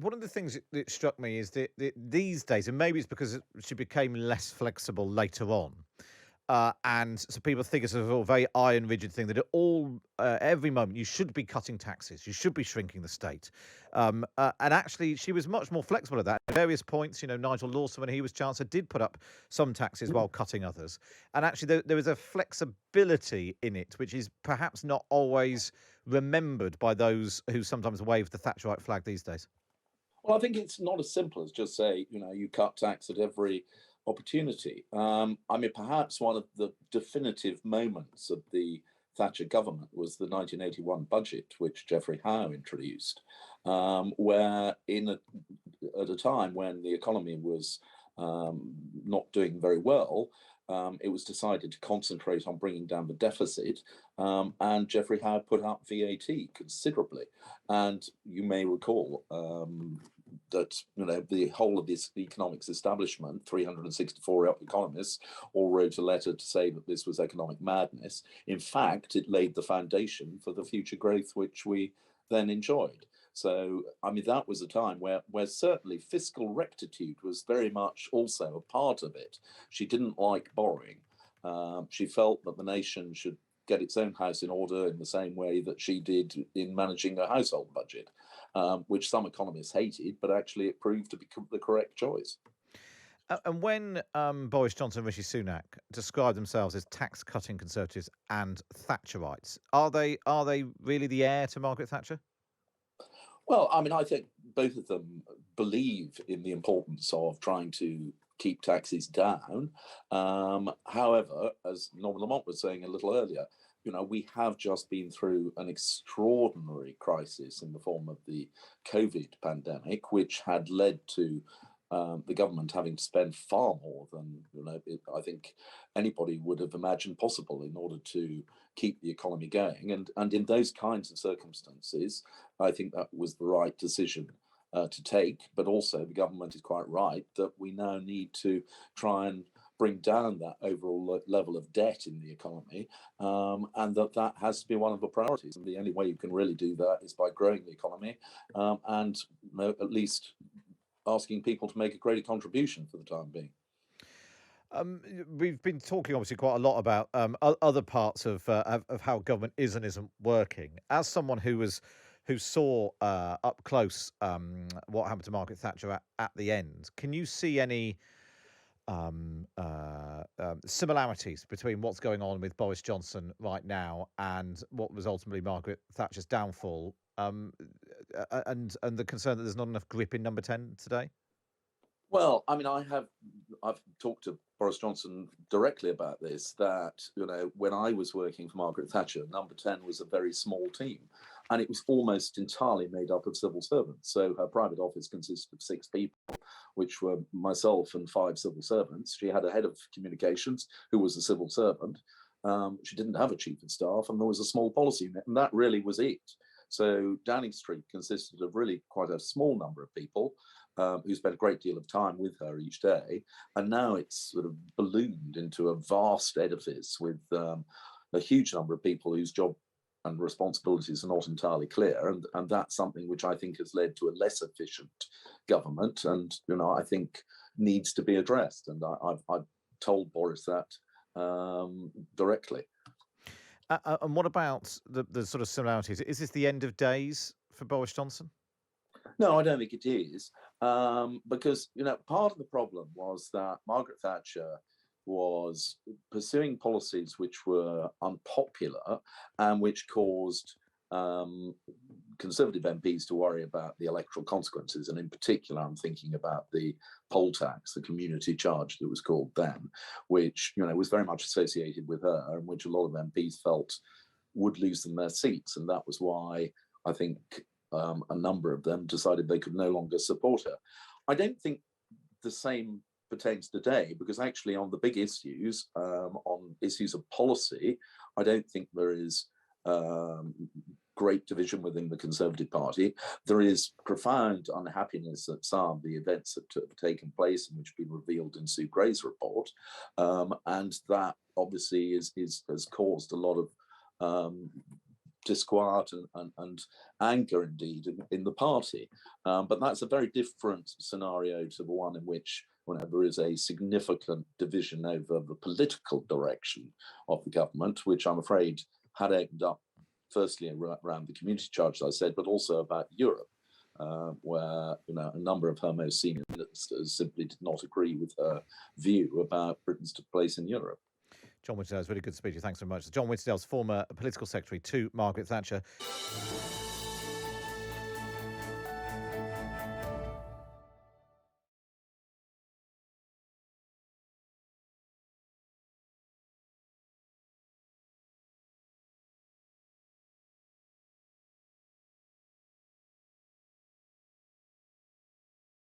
one of the things that struck me is that these days, and maybe it's because she became less flexible later on, and so people think it's a sort of very iron rigid thing that every moment you should be cutting taxes, you should be shrinking the state, and actually she was much more flexible at that. At various points, Nigel Lawson, when he was chancellor, did put up some taxes while cutting others, and actually there was a flexibility in it which is perhaps not always remembered by those who sometimes wave the Thatcherite flag these days. Well, I think it's not as simple as just say, you cut tax at every opportunity. I mean, perhaps one of the definitive moments of the Thatcher government was the 1981 budget, which Geoffrey Howe introduced, where at a time when the economy was not doing very well, it was decided to concentrate on bringing down the deficit, and Geoffrey Howe put up VAT considerably. And you may recall that the whole of this economics establishment, 364 economists, all wrote a letter to say that this was economic madness. In fact, it laid the foundation for the future growth which we then enjoyed. So, I mean, that was a time where certainly fiscal rectitude was very much also a part of it. She didn't like borrowing. She felt that the nation should get its own house in order in the same way that she did in managing a household budget, which some economists hated, but actually it proved to be the correct choice. And when Boris Johnson and Rishi Sunak describe themselves as tax-cutting Conservatives and Thatcherites, are they really the heir to Margaret Thatcher? Well, I mean, I think both of them believe in the importance of trying to keep taxes down. However, as Norman Lamont was saying a little earlier, we have just been through an extraordinary crisis in the form of the COVID pandemic, which had led to the government having to spend far more than I think anybody would have imagined possible in order to keep the economy going. And in those kinds of circumstances, I think that was the right decision to take. But also, the government is quite right that we now need to try and bring down that overall level of debt in the economy, and that has to be one of the priorities. And the only way you can really do that is by growing the economy, and at least asking people to make a greater contribution for the time being. We've been talking obviously quite a lot about other parts of how government is and isn't working. As someone who saw up close what happened to Margaret Thatcher at the end, can you see any similarities between what's going on with Boris Johnson right now and what was ultimately Margaret Thatcher's downfall, and the concern that there's not enough grip in Number 10 today? Well, I mean, I've talked to Boris Johnson directly about this, that, when I was working for Margaret Thatcher, Number 10 was a very small team, and it was almost entirely made up of civil servants. So her private office consisted of 6 people, which were myself and 5 civil servants. She had a head of communications who was a civil servant. She didn't have a chief of staff, and there was a small policy unit, and that really was it. So Downing Street consisted of really quite a small number of people who spent a great deal of time with her each day. And now it's sort of ballooned into a vast edifice with a huge number of people whose job and responsibilities are not entirely clear. And that's something which I think has led to a less efficient government, and, I think needs to be addressed. And I've told Boris that directly. And what about the sort of similarities? Is this the end of days for Boris Johnson? No, I don't think it is, because part of the problem was that Margaret Thatcher was pursuing policies which were unpopular and which caused Conservative MPs to worry about the electoral consequences. And in particular, I'm thinking about the poll tax, the community charge that was called then, which was very much associated with her, and which a lot of MPs felt would lose them their seats. And that was why I think a number of them decided they could no longer support her. I don't think the same pertains today, because actually on the big issues, on issues of policy, I don't think there is great division within the Conservative Party. There is profound unhappiness at some of the events that have taken place and which have been revealed in Sue Gray's report, and that obviously has caused a lot of disquiet and anger, indeed, in the party. But that's a very different scenario to the one in which whenever there is a significant division over the political direction of the government, which I'm afraid had ended up firstly around the community charge, as I said, but also about Europe, where a number of her most senior ministers simply did not agree with her view about Britain's place in Europe. John Whittingdale, it's really good to speak to you. Thanks so much. John Whittingdale's former political secretary to Margaret Thatcher.